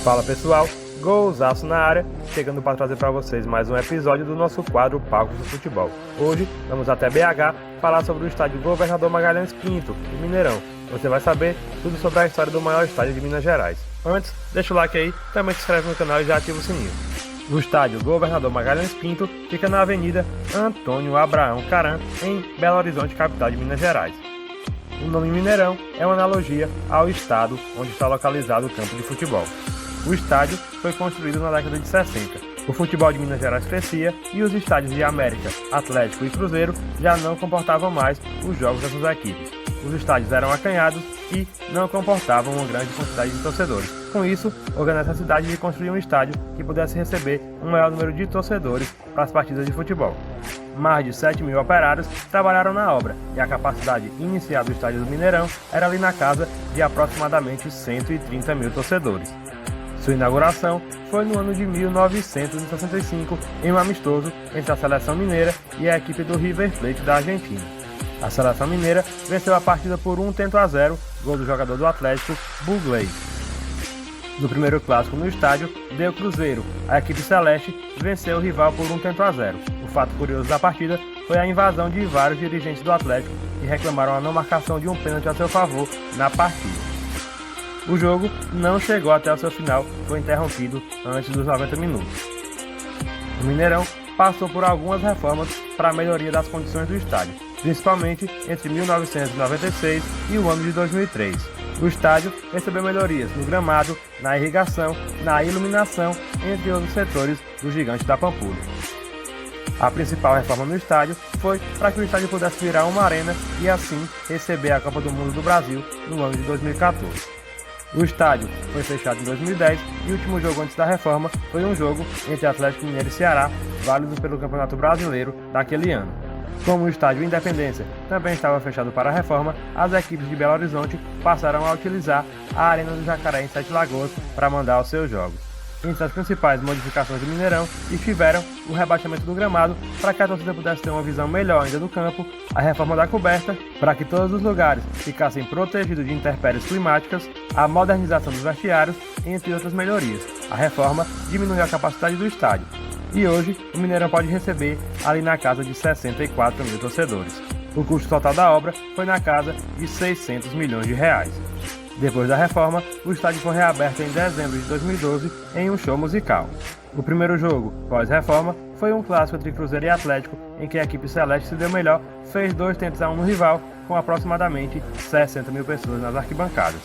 Fala pessoal, Golzaço na área, chegando para trazer para vocês mais um episódio do nosso quadro Palcos do Futebol. Hoje vamos até BH falar sobre o estádio Governador Magalhães Pinto, em Mineirão. Você vai saber tudo sobre a história do maior estádio de Minas Gerais. Antes, deixa o like aí, também se inscreve no canal e já ativa o sininho. O estádio Governador Magalhães Pinto fica na Avenida Antônio Abraão Caram, em Belo Horizonte, capital de Minas Gerais. O nome Mineirão é uma analogia ao estado onde está localizado o campo de futebol. O estádio foi construído na década de 60. O futebol de Minas Gerais crescia e os estádios de América, Atlético e Cruzeiro já não comportavam mais os jogos dessas equipes. Os estádios eram acanhados e não comportavam uma grande quantidade de torcedores. Com isso, houve a necessidade de construir um estádio que pudesse receber um maior número de torcedores para as partidas de futebol. Mais de 7 mil operários trabalharam na obra e a capacidade inicial do estádio do Mineirão era ali na casa de aproximadamente 130 mil torcedores. Sua inauguração foi no ano de 1965 em um amistoso entre a seleção mineira e a equipe do River Plate da Argentina. A seleção mineira venceu a partida por 1-0, gol do jogador do Atlético, Bugley. No primeiro clássico no estádio, deu Cruzeiro. A equipe celeste venceu o rival por 1-0. O fato curioso da partida foi a invasão de vários dirigentes do Atlético que reclamaram a não marcação de um pênalti a seu favor na partida. O jogo não chegou até o seu final, foi interrompido antes dos 90 minutos. O Mineirão passou por algumas reformas para a melhoria das condições do estádio, principalmente entre 1996 e o ano de 2003. O estádio recebeu melhorias no gramado, na irrigação, na iluminação, entre outros setores do Gigante da Pampulha. A principal reforma no estádio foi para que o estádio pudesse virar uma arena e assim receber a Copa do Mundo do Brasil no ano de 2014. O estádio foi fechado em 2010 e o último jogo antes da reforma foi um jogo entre Atlético Mineiro e Ceará, válido pelo Campeonato Brasileiro daquele ano. Como o estádio Independência também estava fechado para a reforma, as equipes de Belo Horizonte passaram a utilizar a Arena do Jacaré em Sete Lagoas para mandar os seus jogos. Entre as principais modificações do Mineirão estiveram o rebaixamento do gramado para que a torcida pudesse ter uma visão melhor ainda do campo, a reforma da coberta para que todos os lugares ficassem protegidos de intempéries climáticas, a modernização dos vestiários, entre outras melhorias. A reforma diminuiu a capacidade do estádio e hoje o Mineirão pode receber ali na casa de 64 mil torcedores. O custo total da obra foi na casa de 600 milhões de reais. Depois da reforma, o estádio foi reaberto em dezembro de 2012 em um show musical. O primeiro jogo, pós-reforma, foi um clássico entre Cruzeiro e Atlético, em que a equipe celeste se deu melhor, fez 2-1 no rival, com aproximadamente 60 mil pessoas nas arquibancadas.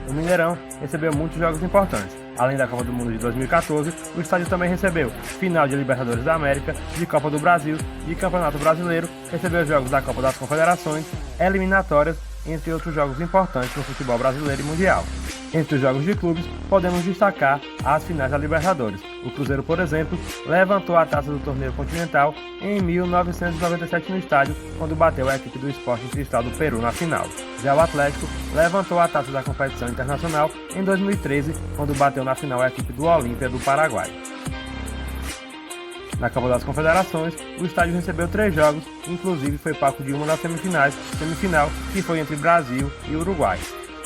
O Mineirão recebeu muitos jogos importantes. Além da Copa do Mundo de 2014, o estádio também recebeu final de Libertadores da América, de Copa do Brasil, de Campeonato Brasileiro, recebeu jogos da Copa das Confederações, eliminatórias, entre outros jogos importantes no futebol brasileiro e mundial. Entre os jogos de clubes, podemos destacar as finais da Libertadores. O Cruzeiro, por exemplo, levantou a taça do torneio continental em 1997 no estádio, quando bateu a equipe do Sporting Cristal do Peru na final. Já o Atlético levantou a taça da competição internacional em 2013, quando bateu na final a equipe do Olímpia do Paraguai. Na Copa das Confederações, o estádio recebeu 3 jogos, inclusive foi palco de uma das semifinal, que foi entre Brasil e Uruguai.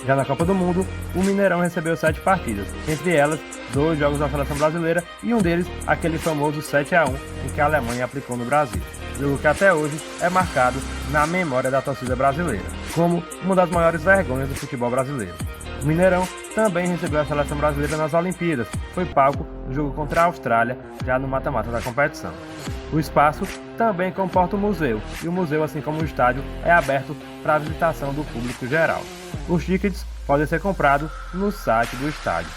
Já na Copa do Mundo, o Mineirão recebeu 7 partidas, entre elas 2 jogos da seleção brasileira e um deles aquele famoso 7-1 em que a Alemanha aplicou no Brasil. Jogo que até hoje é marcado na memória da torcida brasileira, como uma das maiores vergonhas do futebol brasileiro. O Mineirão também recebeu a seleção brasileira nas Olimpíadas, foi palco do jogo contra a Austrália, já no mata-mata da competição. O espaço também comporta o museu, e o museu, assim como o estádio, é aberto para a visitação do público geral. Os tickets podem ser comprados no site do estádio.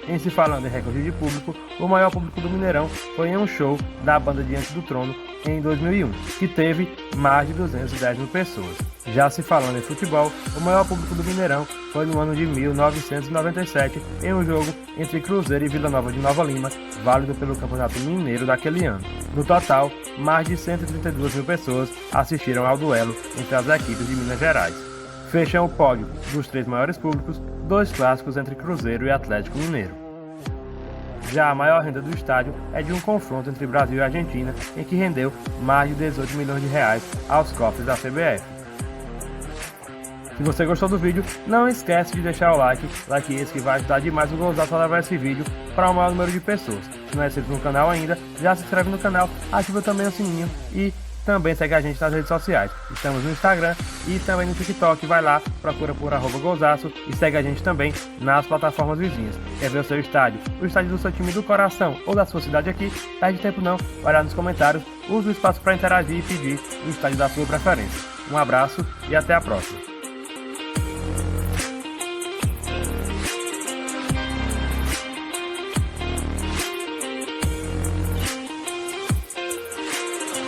Em se falando em recorde de público, o maior público do Mineirão foi em um show da banda Diante do Trono em 2001, que teve mais de 210 mil pessoas. Já se falando em futebol, o maior público do Mineirão foi no ano de 1997, em um jogo entre Cruzeiro e Vila Nova de Nova Lima, válido pelo Campeonato Mineiro daquele ano. No total, mais de 132 mil pessoas assistiram ao duelo entre as equipes de Minas Gerais. Fecham o pódio dos 3 maiores públicos, 2 clássicos entre Cruzeiro e Atlético Mineiro. Já a maior renda do estádio é de um confronto entre Brasil e Argentina, em que rendeu mais de 18 milhões de reais aos cofres da CBF. Se você gostou do vídeo, não esquece de deixar o like esse que vai ajudar demais o Golzaço a levar esse vídeo para o maior número de pessoas. Se não é inscrito no canal ainda, já se inscreve no canal, ativa também o sininho e também segue a gente nas redes sociais. Estamos no Instagram e também no TikTok. Vai lá, procura por @Golzaço e segue a gente também nas plataformas vizinhas. Quer ver o seu estádio, o estádio do seu time do coração ou da sua cidade aqui? Perde tempo não, vai lá nos comentários, use o espaço para interagir e pedir o estádio da sua preferência. Um abraço e até a próxima.